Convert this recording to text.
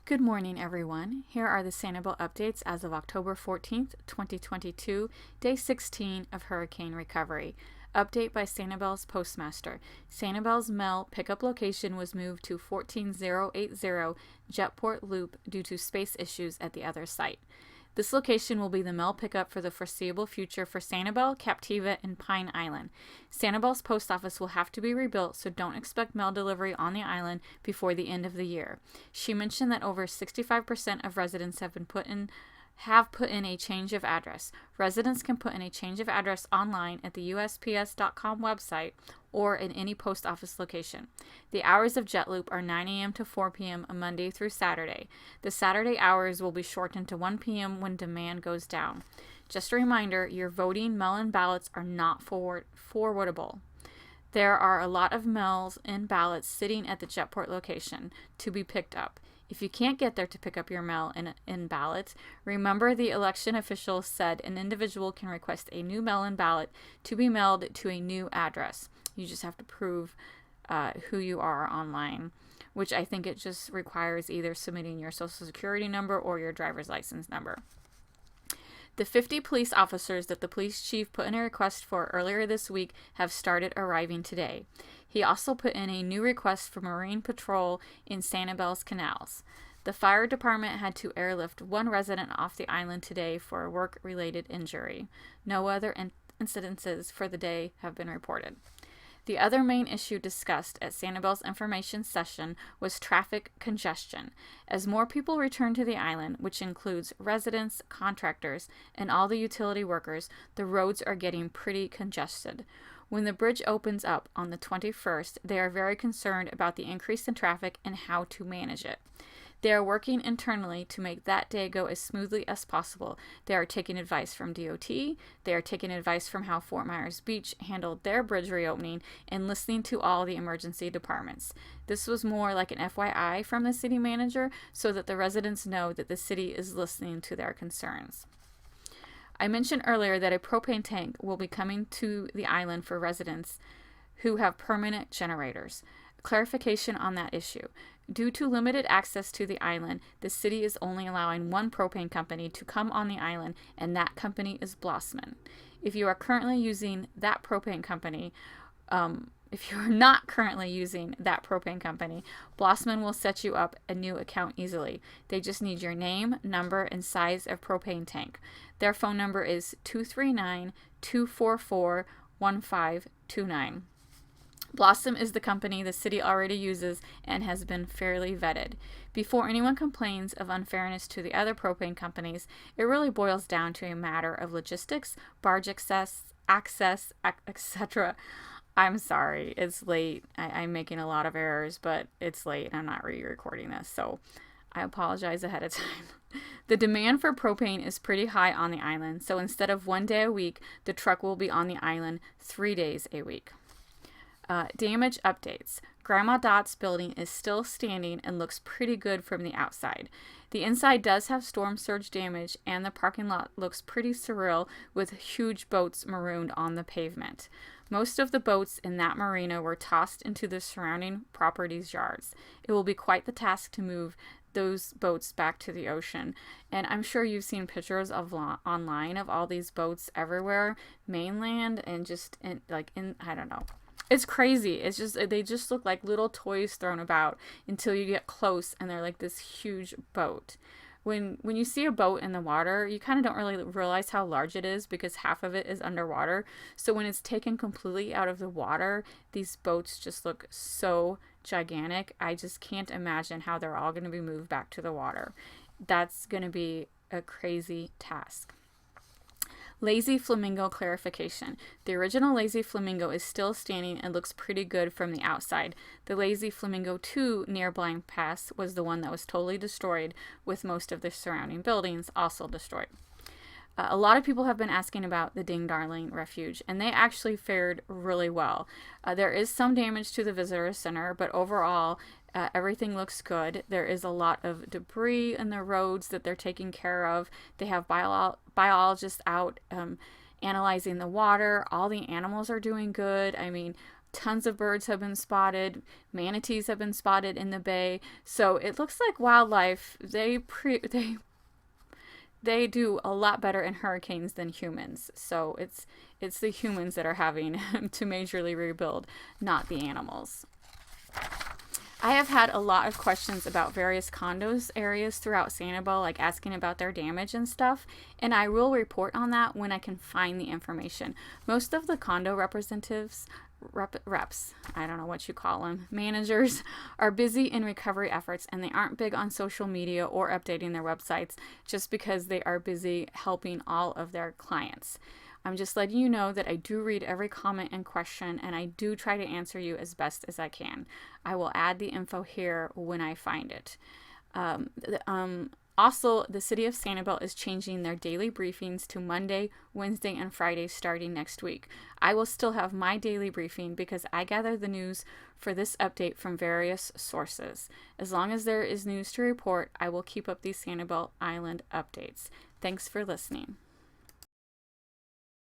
Good morning, everyone. Here are the Sanibel updates as of October 14th, 2022, day 16 of hurricane recovery. Update by Sanibel's postmaster. Sanibel's mail pickup location was moved to 14080 Jetport Loop due to space issues at the other site. This location will be the mail pickup for the foreseeable future for Sanibel, Captiva, and Pine Island. Sanibel's post office will have to be rebuilt, so don't expect mail delivery on the island before the end of the year. She mentioned that over 65% of residents have put in a change of address. Residents can put in a change of address online at the USPS.com website or in any post office location. The hours of JetLoop are 9 a.m. to 4 p.m. Monday through Saturday. The Saturday hours will be shortened to 1 p.m. when demand goes down. Just a reminder, your voting mail-in ballots are not forwardable. There are a lot of mail-in ballots sitting at the Jetport location to be picked up. If you can't get there to pick up your mail-in ballots, remember the election officials said an individual can request a new mail-in ballot to be mailed to a new address. You just have to prove who you are online, which I think it just requires either submitting your social security number or your driver's license number. The 50 police officers that the police chief put in a request for earlier this week have started arriving today. He also put in a new request for Marine Patrol in Sanibel's canals. The fire department had to airlift one resident off the island today for a work-related injury. No other incidences for the day have been reported. The other main issue discussed at Sanibel's information session was traffic congestion. As more people return to the island, which includes residents, contractors, and all the utility workers, the roads are getting pretty congested. When the bridge opens up on the 21st, they are very concerned about the increase in traffic and how to manage it. They are working internally to make that day go as smoothly as possible. They are taking advice from DOT, they are taking advice from how Fort Myers Beach handled their bridge reopening, and listening to all the emergency departments. This was more like an FYI from the city manager so that the residents know that the city is listening to their concerns. I mentioned earlier that a propane tank will be coming to the island for residents who have permanent generators. Clarification on that issue. Due to limited access to the island, the city is only allowing one propane company to come on the island, and that company is Blossman. If you are currently using that propane company, if you're not currently using that propane company, Blossman will set you up a new account easily. They just need your name, number, and size of propane tank. Their phone number is 239-244-1529. Blossom is the company the city already uses and has been fairly vetted. Before anyone complains of unfairness to the other propane companies, it really boils down to a matter of logistics, barge access, etc. I'm sorry, it's late. I'm making a lot of errors, but it's late and I'm not re-recording this, so I apologize ahead of time. The demand for propane is pretty high on the island, so instead of 1 day a week, the truck will be on the island 3 days a week. Damage updates. Grandma Dot's building is still standing and looks pretty good from the outside. The inside does have storm surge damage, and the parking lot looks pretty surreal with huge boats marooned on the pavement. Most of the boats in that marina were tossed into the surrounding property's yards. It will be quite the task to move those boats back to the ocean, and I'm sure you've seen pictures of online of all these boats everywhere, mainland and just in I don't know. It's crazy. It's just, they just look like little toys thrown about until you get close and they're like this huge boat. When you see a boat in the water, you kind of don't really realize how large it is because half of it is underwater. So when it's taken completely out of the water, these boats just look so gigantic. I just can't imagine how they're all going to be moved back to the water. That's going to be a crazy task. Lazy Flamingo clarification. The original Lazy Flamingo is still standing and looks pretty good from the outside. The Lazy Flamingo 2 near Blind Pass was the one that was totally destroyed, with most of the surrounding buildings also destroyed. A lot of people have been asking about the Ding Darling refuge, and they actually fared really well. There is some damage to the visitor center, but overall, everything looks good. There is a lot of debris in the roads that they're taking care of. They have biologists out analyzing the water. All the animals are doing good. I mean, Tons of birds have been spotted. Manatees have been spotted in the bay. So it looks like wildlife, they do a lot better in hurricanes than humans. So it's the humans that are having to majorly rebuild, not the animals. I have had a lot of questions about various condos areas throughout Sanibel, like asking about their damage and stuff, and I will report on that when I can find the information. Most of the condo representatives, reps, I don't know what you call them, managers, are busy in recovery efforts, and they aren't big on social media or updating their websites just because they are busy helping all of their clients. I'm just letting you know that I do read every comment and question, and I do try to answer you as best as I can. I will add the info here when I find it. Also, the city of Sanibel is changing their daily briefings to Monday, Wednesday, and Friday starting next week. I will still have my daily briefing because I gather the news for this update from various sources. As long as there is news to report, I will keep up these Sanibel Island updates. Thanks for listening.